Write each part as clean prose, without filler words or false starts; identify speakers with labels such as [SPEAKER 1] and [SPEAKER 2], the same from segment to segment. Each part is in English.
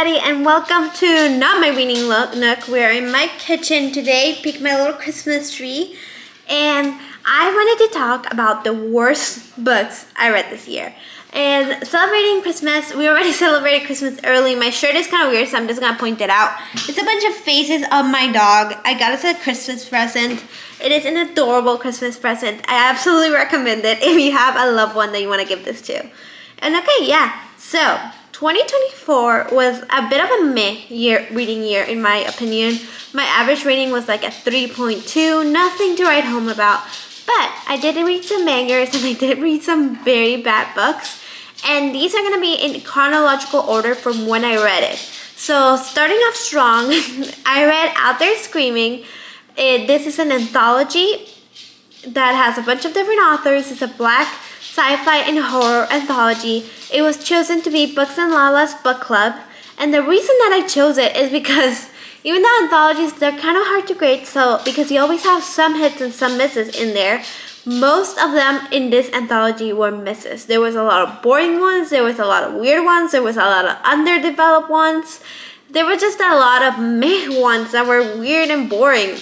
[SPEAKER 1] everybody, and welcome to Not My Reading Nook. We're in my kitchen today, pick my little Christmas tree, and I wanted to talk about the worst books I read this year. And celebrating Christmas, we already celebrated Christmas early. My shirt is kind of weird, so I'm just going to point it out. It's a bunch of faces of my dog. I got it as a Christmas present. It is an adorable Christmas present. I absolutely recommend it if you have a loved one that you want to give this to. And okay, yeah, so 2024 was a bit of a meh reading year in my opinion. My average rating was like a 3.2, nothing to write home about. But I did read some bangers and I did read some very bad books. And these are going to be in chronological order from when I read it. So starting off strong, I read Out There Screaming. This is an anthology that has a bunch of different authors. It's a black sci-fi and horror anthology. It was chosen to be Books and Lala's book club. And the reason that I chose it is because even though anthologies, they're kind of hard to grade, so because you always have some hits and some misses in there, most of them in this anthology were misses. There was a lot of boring ones, there was a lot of weird ones, there was a lot of underdeveloped ones. There were just a lot of meh ones that were weird and boring.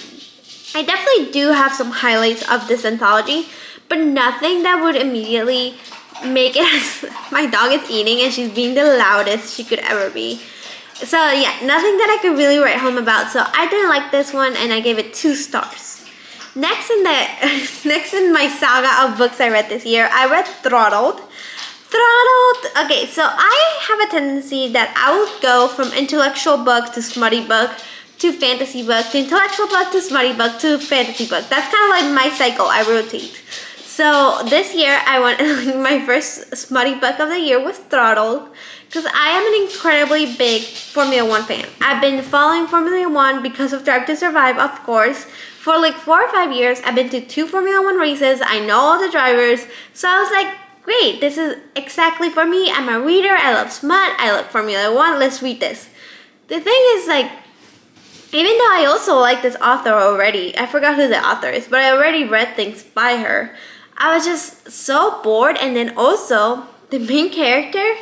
[SPEAKER 1] I definitely do have some highlights of this anthology, but nothing that would immediately make it as my dog is eating and she's being the loudest she could ever be. So yeah, nothing that I could really write home about. So I didn't like this one and I gave it 2 stars. Next in my saga of books I read this year, I read Throttled. Okay, so I have a tendency that I will go from intellectual book to smutty book to fantasy book to intellectual book to smutty book to fantasy book. That's kind of like my cycle. I rotate. So this year I went, my first smutty book of the year was Throttled. Because I am an incredibly big Formula 1 fan. I've been following Formula 1 because of Drive to Survive, of course. For like 4 or 5 years, I've been to 2 Formula 1 races. I know all the drivers. So I was like, great, this is exactly for me. I'm a reader. I love smut. I love Formula 1. Let's read this. The thing is, like, even though I also like this author already, I forgot who the author is, but I already read things by her. I was just so bored. And then also, the main character,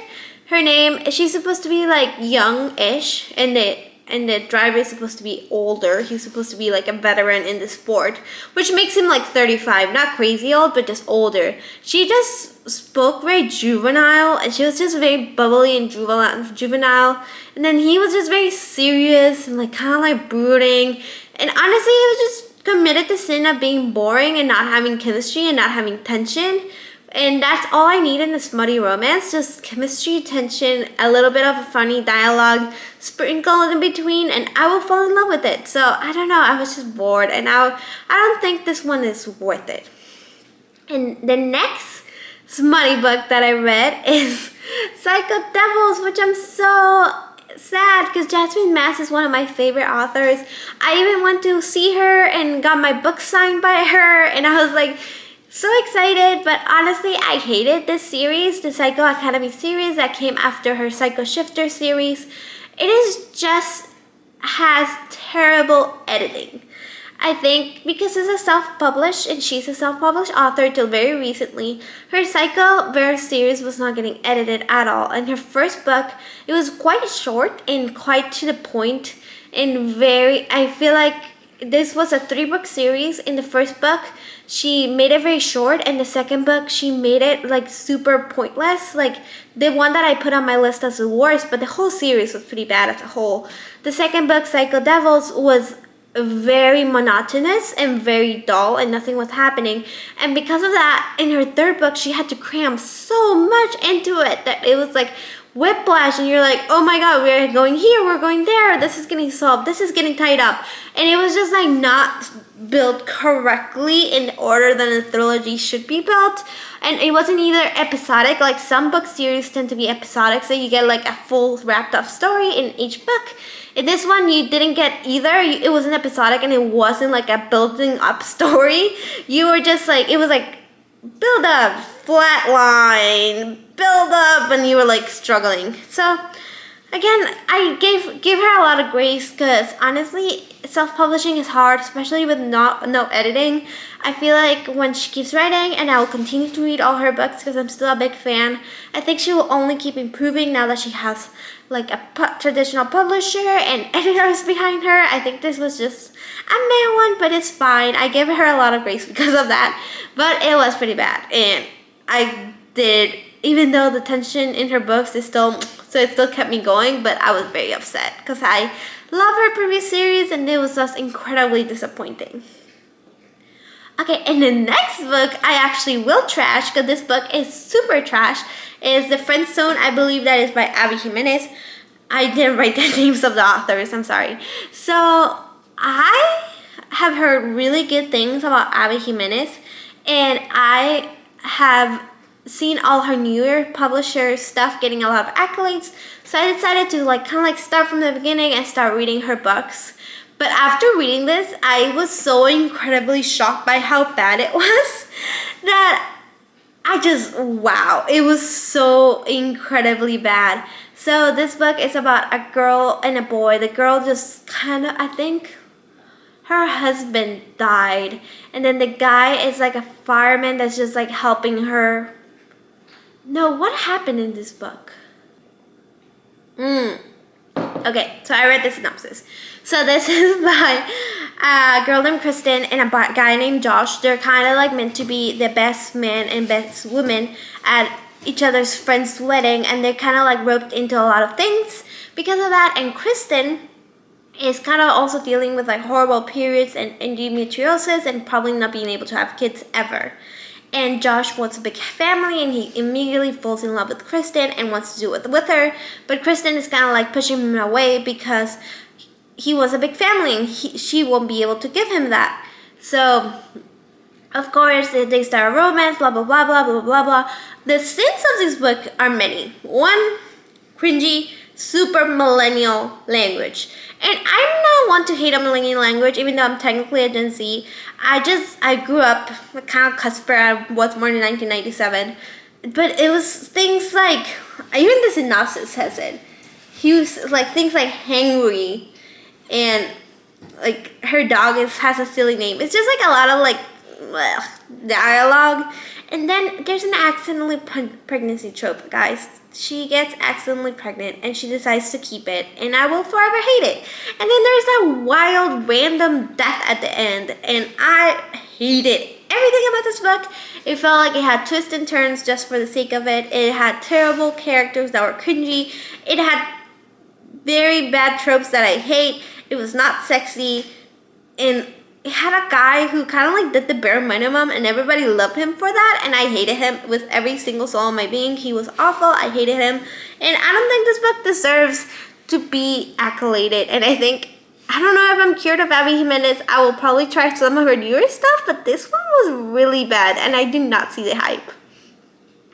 [SPEAKER 1] her name, she's supposed to be like young-ish, and the driver is supposed to be older. He's supposed to be like a veteran in the sport, which makes him like 35, not crazy old, but just older. She just spoke very juvenile, and she was just very bubbly and juvenile. And then he was just very serious and like kind of like brooding. And honestly, he was just committed the sin of being boring and not having chemistry and not having tension. And that's all I need in a smutty romance, just chemistry, tension, a little bit of a funny dialogue, sprinkled in between, and I will fall in love with it. So, I don't know, I was just bored, and I don't think this one is worth it. And the next smutty book that I read is Psycho Devils, which I'm so sad because Jasmine Mass is one of my favorite authors. I even went to see her and got my book signed by her, and I was like, so excited, but honestly, I hated this series, the Psycho Academy series that came after her Psycho Shifter series. It is just has terrible editing. I think because it's a self-published and she's a self-published author till very recently, her Psycho-Verse series was not getting edited at all. And her first book, it was quite short and quite to the point and I feel like this was a 3-book series. In the first book, she made it very short, and the second book, she made it like super pointless. Like the one that I put on my list as the worst, but the whole series was pretty bad as a whole. The second book, Psycho Devils, was very monotonous and very dull, and nothing was happening. And because of that, in her third book, she had to cram so much into it that it was like whiplash, and you're like, oh my god, we're going here, we're going there, this is getting solved, this is getting tied up. And it was just like not built correctly in order that a trilogy should be built. And it wasn't either episodic, like some book series tend to be episodic, so you get like a full wrapped up story in each book. In this one, you didn't get either. It wasn't episodic, and it wasn't like a building up story. You were just like, it was like build up, flat line, build up, and you were like struggling. So Again, I gave her a lot of grace because honestly, self-publishing is hard, especially with no editing. I feel like when she keeps writing, and I will continue to read all her books because I'm still a big fan, I think she will only keep improving now that she has like a traditional publisher and editors behind her. I think this was just a meh one, but it's fine. I give her a lot of grace because of that, but it was pretty bad, and I did, even though the tension in her books is still, so it still kept me going, but I was very upset because I love her previous series and it was just incredibly disappointing. Okay, and the next book I actually will trash because this book is super trash. Is The Friend Zone. I believe that is by Abby Jimenez. I didn't write the names of the authors, I'm sorry. So I have heard really good things about Abby Jimenez, and I have seen all her newer publisher stuff getting a lot of accolades, so I decided to kind of start from the beginning and start reading her books. But after reading this, I was so incredibly shocked by how bad it was that I just, wow, it was so incredibly bad. So this book is about a girl and a boy. The girl just kind of, I think her husband died, and then the guy is like a fireman that's just helping her. No, what happened in this book? Okay, so I read the synopsis. So this is by a girl named Kristen and a guy named Josh. They're kind of meant to be the best man and best woman at each other's friend's wedding, and they're kind of roped into a lot of things because of that. And Kristen is kind of also dealing with horrible periods and endometriosis and probably not being able to have kids ever. And Josh wants a big family, and he immediately falls in love with Kristen and wants to do it with her. But Kristen is kind of pushing him away because he wants a big family, and she won't be able to give him that. So, of course, they start a romance, blah, blah, blah, blah, blah, blah, blah. The sins of this book are many. One, cringy, super millennial language. And I'm not one to hate on millennial language, even though I'm technically a Gen Z. I grew up kind of cusp. I was born in 1997. But it was things even the synopsis says it. He was things like hangry, and her dog has a silly name. It's just a lot of dialogue. And then there's an accidentally pregnancy trope, guys. She gets accidentally pregnant and she decides to keep it, and I will forever hate it. And then there's that wild random death at the end, and I hated everything about this book. It felt like it had twists and turns just for the sake of it. It had terrible characters that were cringy. It had very bad tropes that I hate. It was not sexy, and it had a guy who kind of did the bare minimum, and everybody loved him for that, and I hated him with every single soul in my being. He was awful. I hated him, and I don't think this book deserves to be accoladed. And I don't know if I'm cured of Abby Jimenez. I will probably try some of her newer stuff, but this one was really bad, and I do not see the hype.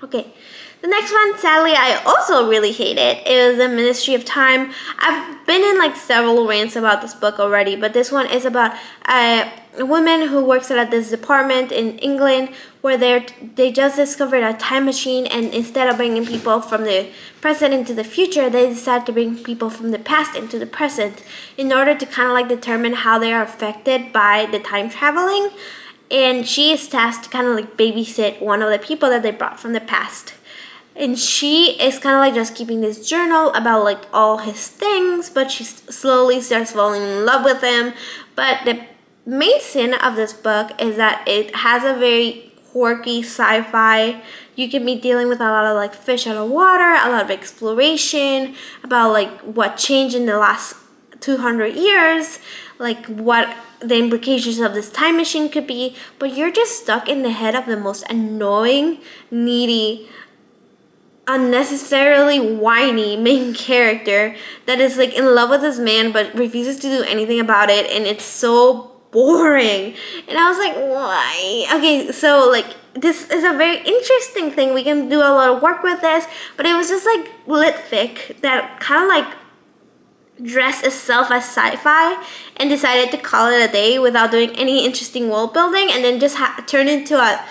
[SPEAKER 1] Okay. The next one, sadly, I also really hate it. It was The Ministry of Time. I've been in several rants about this book already, but this one is about a woman who works at this department in England where they just discovered a time machine, and instead of bringing people from the present into the future, they decide to bring people from the past into the present in order to kind of determine how they are affected by the time traveling. And she is tasked to kind of babysit one of the people that they brought from the past. And she is kind of just keeping this journal about all his things, but she slowly starts falling in love with him. But the main sin of this book is that it has a very quirky sci-fi. You can be dealing with a lot of fish out of water, a lot of exploration about what changed in the last 200 years, what the implications of this time machine could be. But you're just stuck in the head of the most annoying, needy, unnecessarily whiny main character that is in love with this man but refuses to do anything about it, and it's so boring. And I was why? Okay, so this is a very interesting thing. We can do a lot of work with this, but it was just lit fic that kind of dressed itself as sci-fi and decided to call it a day without doing any interesting world building, and then just turned into a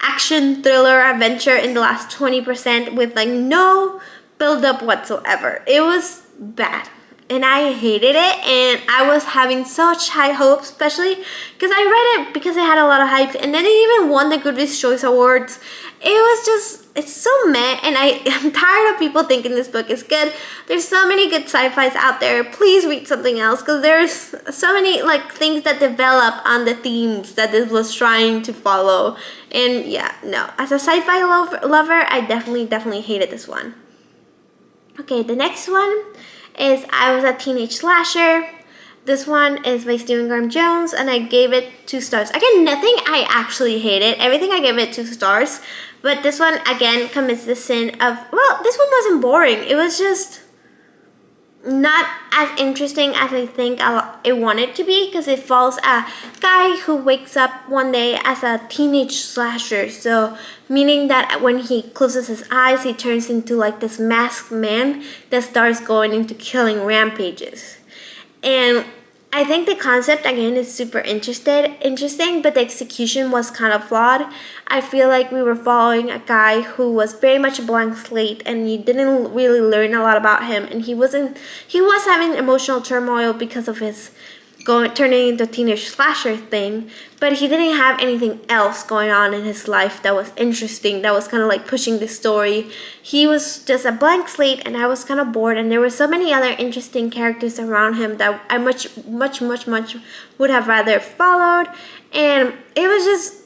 [SPEAKER 1] action thriller adventure in the last 20% with no build up whatsoever. It was bad. And I hated it, and I was having such high hopes, especially because I read it because it had a lot of hype, and then it even won the Goodreads Choice Awards. It was just, it's so meh, and I'm tired of people thinking this book is good. There's so many good sci-fis out there. Please read something else, because there's so many like things that develop on the themes that this was trying to follow. And yeah, no, as a sci-fi lover, I definitely hated this one. Okay, the next one is I Was a Teenage Slasher. This one is by Stephen Graham Jones, and I gave it 2 stars. Again, nothing I actually hated. Everything I gave it 2 stars. But this one, again, commits the sin of, well, this one wasn't boring. It was just not as interesting as I think it wanted to be, because it follows a guy who wakes up one day as a teenage slasher. So, meaning that when he closes his eyes, he turns into like this masked man that starts going into killing rampages. And I think the concept, again, is super interesting, but the execution was kind of flawed. I feel like we were following a guy who was very much a blank slate, and you didn't really learn a lot about him, and he was having emotional turmoil because of his turning into a teenage slasher thing, but he didn't have anything else going on in his life that was interesting, that was kind of like pushing the story. He was just a blank slate, and I was kind of bored, and there were so many other interesting characters around him that I much would have rather followed. And it was just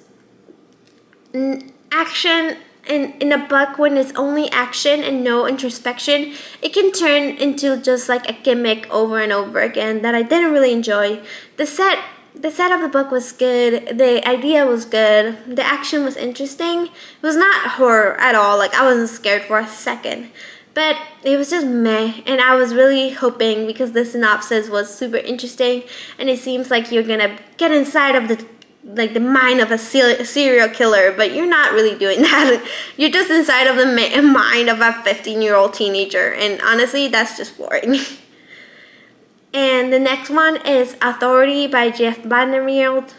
[SPEAKER 1] action. In a book, when it's only action and no introspection, it can turn into just like a gimmick over and over again that I didn't really enjoy. The set of the book was good. The idea was good. The action was interesting. It was not horror at all. Like, I wasn't scared for a second. But it was just meh, and I was really hoping, because the synopsis was super interesting, and it seems like you're gonna get inside of the mind of a serial killer, but you're not really doing that. You're just inside of the mind of a 15-year-old teenager, and honestly, that's just boring. And the next one is Authority by Jeff Vanderbilt,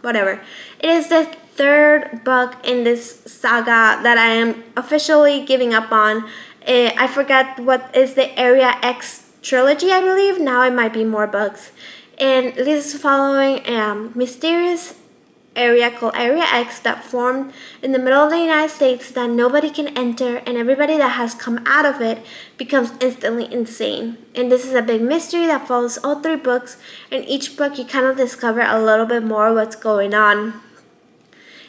[SPEAKER 1] whatever. It is the 3rd book in this saga that I am officially giving up on. I forgot what is the Area X trilogy, I believe. Now it might be more books. And this is following a mysterious area called Area X that formed in the middle of the United States that nobody can enter, and everybody that has come out of it becomes instantly insane. And this is a big mystery that follows all 3 books. In each book, you kind of discover a little bit more what's going on.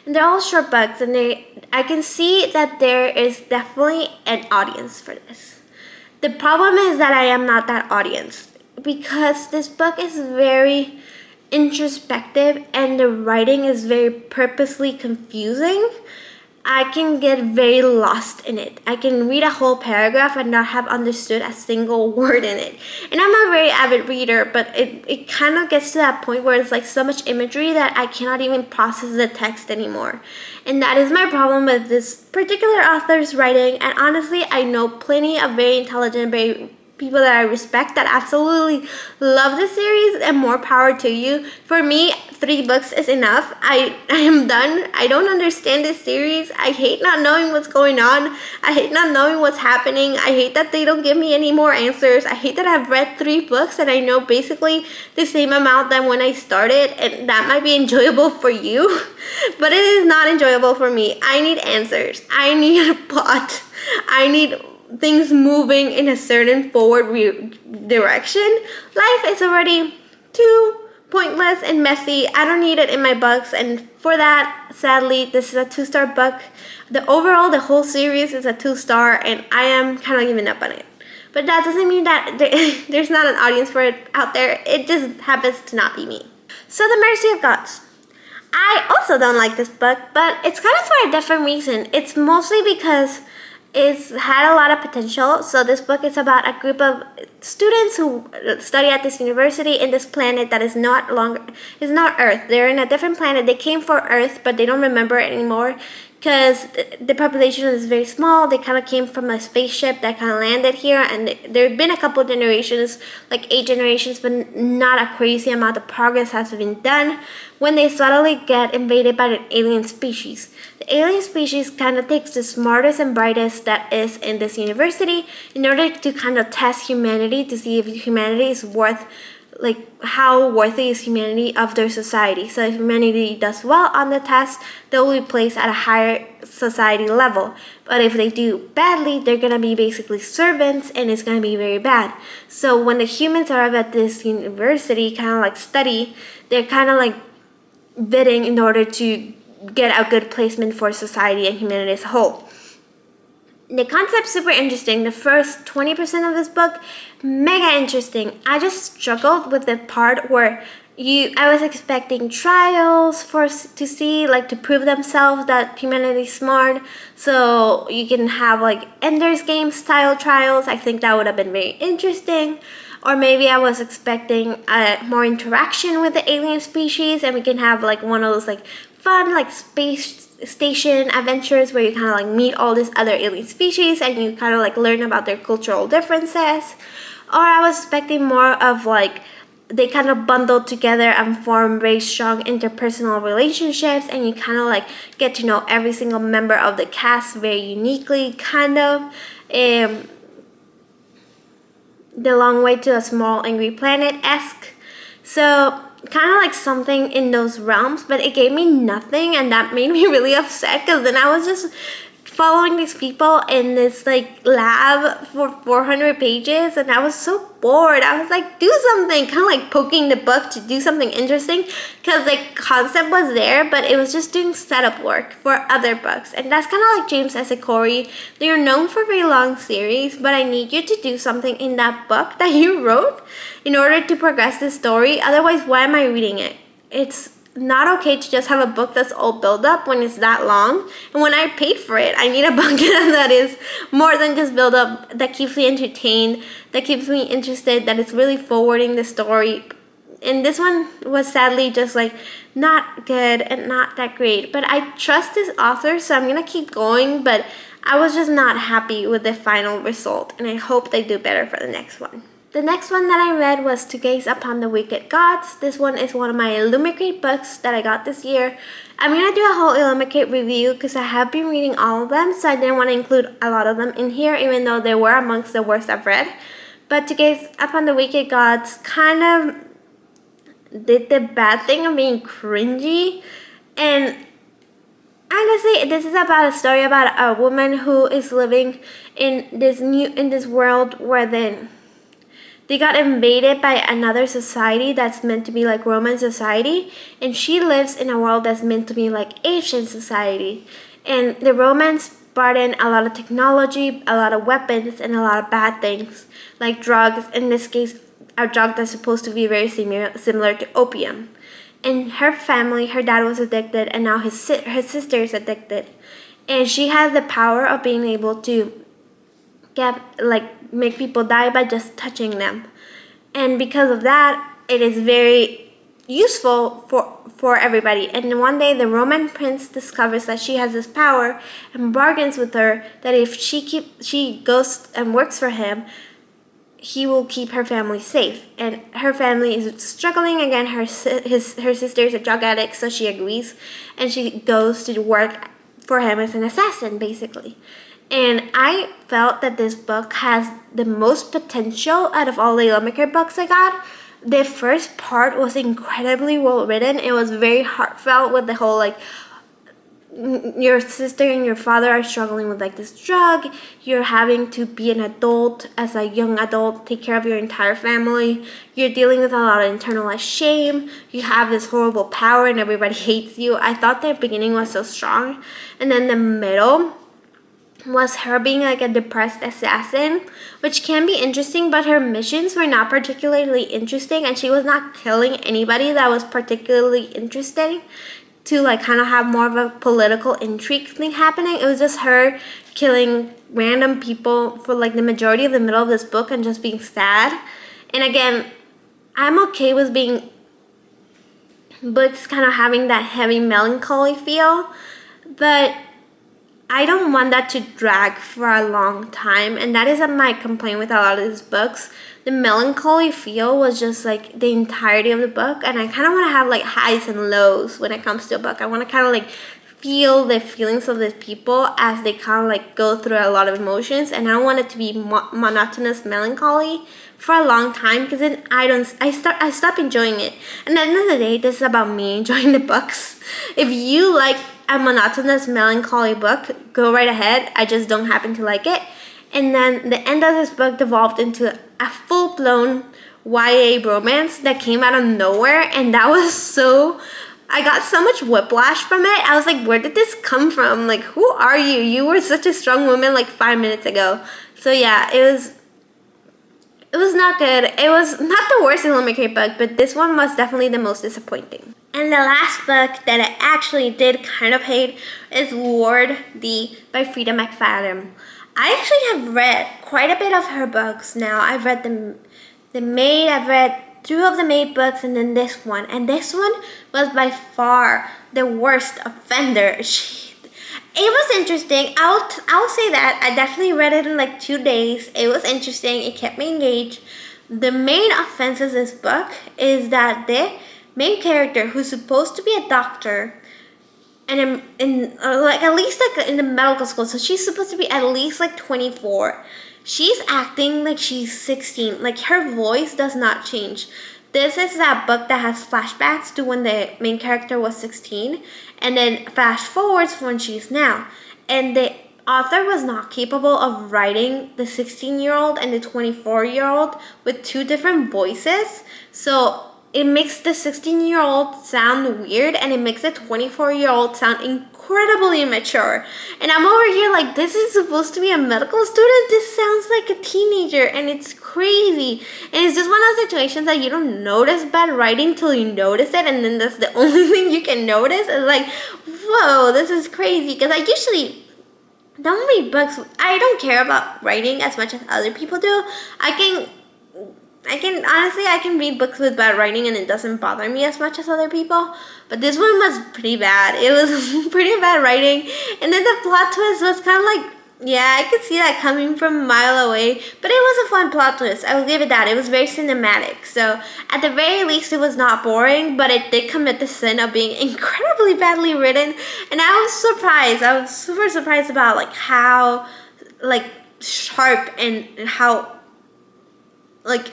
[SPEAKER 1] And they're all short books, and I can see that there is definitely an audience for this. The problem is that I am not that audience, because this book is very introspective and the writing is very purposely confusing. I can get very lost in it. I can read a whole paragraph and not have understood a single word in it. And I'm not a very avid reader, but it kind of gets to that point where it's like so much imagery that I cannot even process the text anymore. And that is my problem with this particular author's writing. And honestly, I know plenty of very intelligent, people that I respect that absolutely love the series, and more power to you. For me, 3 books is enough. I am done. I don't understand this series. I hate not knowing what's going on. I hate not knowing what's happening. I hate that they don't give me any more answers. I hate that I've read 3 books and I know basically the same amount than when I started, and that might be enjoyable for you, but it is not enjoyable for me. I need answers. I need a plot. I need things moving in a certain forward direction. Life is already too pointless and messy. I don't need it in my books, and for that, sadly, this is a 2-star book. The whole series is a 2-star, and I am kind of giving up on it. But that doesn't mean that there's not an audience for it out there. It just happens to not be me. So, The Mercy of Gods. I also don't like this book, but it's kind of for a different reason. It's mostly because it's had a lot of potential. So this book is about a group of students who study at this university in this planet that is not Earth. They're in a different planet. They came for Earth, but they don't remember it anymore because the population is very small. They kind of came from a spaceship that kind of landed here, and there have been a couple of generations, like 8 generations, but not a crazy amount of progress has been done when they suddenly get invaded by an alien species. The alien species kind of takes the smartest and brightest that is in this university in order to kind of test humanity to see if humanity is worth, like, how worthy is humanity of their society. So if humanity does well on the test, they will be placed at a higher society level. But if they do badly, they're gonna be basically servants, and it's gonna be very bad. So when the humans are at this university, kind of like study, they're kind of like bidding in order to get a good placement for society and humanity as a whole. The concept's super interesting. The first 20% of this book, mega interesting. I just struggled with the part where I was expecting trials to see, like, to prove themselves that humanity's smart. So you can have like Ender's Game style trials. I think that would have been very interesting. Or maybe I was expecting more interaction with the alien species, and we can have like one of those like fun like space station adventures where you kind of like meet all these other alien species and you kind of like learn about their cultural differences. Or I was expecting more of like they kind of bundle together and form very strong interpersonal relationships, and you kind of like get to know every single member of the cast very uniquely, kind of. The Long Way to a Small Angry Planet-esque. So kind of like something in those realms, but it gave me nothing, and that made me really upset, because then I was just following these people in this like lab for 400 pages, and I was so bored. I was like, do something, kind of like poking the book to do something interesting, because the concept was there, but it was just doing setup work for other books. And that's kind of like James S. Corey. They're known for very long series, but I need you to do something in that book that you wrote in order to progress the story. Otherwise, why am I reading it? It's not okay to just have a book that's all build up when it's that long. And when I paid for it, I need a book that is more than just build up, that keeps me entertained, that keeps me interested, that is really forwarding the story. And this one was sadly just like not good and not that great. But I trust this author, so I'm gonna keep going. But I was just not happy with the final result, and I hope they do better for the next one. The next one that I read was To Gaze Upon the Wicked Gods. This one is one of my Illumicrate books that I got this year. I'm going to do a whole Illumicrate review because I have been reading all of them, so I didn't want to include a lot of them in here, even though they were amongst the worst I've read. But To Gaze Upon the Wicked Gods kind of did the bad thing of being cringy. And honestly, this is about a story about a woman who is living in this world where they got invaded by another society that's meant to be like Roman society, and she lives in a world that's meant to be like Asian society. And the Romans brought in a lot of technology, a lot of weapons, and a lot of bad things, like drugs. In this case, a drug that's supposed to be very similar to opium. And her family, her dad was addicted, and now her sister is addicted. And she has the power of being able to make people die by just touching them. And because of that, it is very useful for everybody. And one day the Roman prince discovers that she has this power and bargains with her that if she goes and works for him, he will keep her family safe. And her family is struggling again. Her sister is a drug addict, so she agrees, and she goes to work for him as an assassin, basically. And I felt that this book has the most potential out of all the Illumicrate books I got. The first part was incredibly well written. It was very heartfelt with the whole like your sister and your father are struggling with like this drug. You're having to be an adult, as a young adult, take care of your entire family. You're dealing with a lot of internalized shame. You have this horrible power and everybody hates you. I thought the beginning was so strong. And then the middle was her being like a depressed assassin, which can be interesting, but her missions were not particularly interesting, and she was not killing anybody that was particularly interesting to like kind of have more of a political intrigue thing happening. It was just her killing random people for like the majority of the middle of this book and just being sad. And again, I'm okay with being books kind of having that heavy melancholy feel, but I don't want that to drag for a long time, and that is my complaint with a lot of these books. The melancholy feel was just like the entirety of the book, and I kind of want to have like highs and lows when it comes to a book. I want to kind of like feel the feelings of the people as they kind of like go through a lot of emotions, and I don't want it to be monotonous melancholy for a long time, because then I stop enjoying it. And at the end of the day, this is about me enjoying the books. If you like a monotonous melancholy book, go right ahead. I just don't happen to like it. And then the end of this book devolved into a full-blown YA romance that came out of nowhere, and that was so, I got so much whiplash from it. I was like, where did this come from? Like, who are you? You were such a strong woman like 5 minutes ago. So yeah, it was not good. It was not the worst Limerick book, but this one was definitely the most disappointing. And the last book that I actually did kind of hate is Ward D by Frida McFadden. I actually have read quite a bit of her books now. I've read the Maid, I've read 2 of the Maid books, and then this one. And this one was by far the worst offender. It was interesting. I'll say that. I definitely read it in like 2 days. It was interesting. It kept me engaged. The main offense of this book is that the main character, who's supposed to be a doctor, and like at least like in the medical school, so she's supposed to be at least like 24. She's acting like she's 16. Like her voice does not change. This is that book that has flashbacks to when the main character was 16, and then flash forwards when she's now. And the author was not capable of writing the 16-year-old and the 24-year-old with 2 different voices. So it makes the 16-year-old sound weird, and it makes the 24-year-old sound incredibly immature. And I'm over here like, this is supposed to be a medical student? This sounds like a teenager, and it's crazy. And it's just one of those situations that you don't notice bad writing till you notice it, and then that's the only thing you can notice. It's like, whoa, this is crazy. Because I usually don't read books. I don't care about writing as much as other people do. I can read books with bad writing and it doesn't bother me as much as other people. But this one was pretty bad. It was pretty bad writing. And then the plot twist was kind of like, yeah, I could see that coming from a mile away. But it was a fun plot twist. I will give it that. It was very cinematic. So at the very least, it was not boring. But it did commit the sin of being incredibly badly written. And I was surprised. I was super surprised about like how like sharp and how like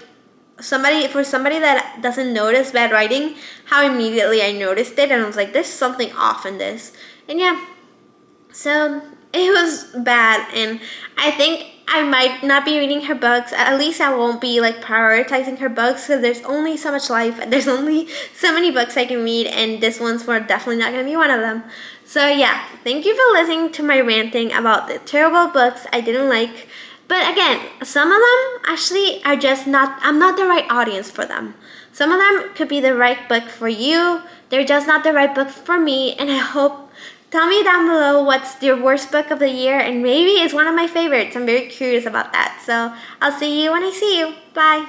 [SPEAKER 1] for somebody that doesn't notice bad writing, how immediately I noticed it, and I was like, there's something off in this. And yeah, so it was bad, and I think I might not be reading her books. At least I won't be like prioritizing her books, because there's only so much life, and there's only so many books I can read, and this one's definitely not going to be one of them. So yeah, thank you for listening to my ranting about the terrible books I didn't like. But again, some of them actually are just not, I'm not the right audience for them. Some of them could be the right book for you. They're just not the right book for me. And I hope, tell me down below what's your worst book of the year. And maybe it's one of my favorites. I'm very curious about that. So I'll see you when I see you. Bye.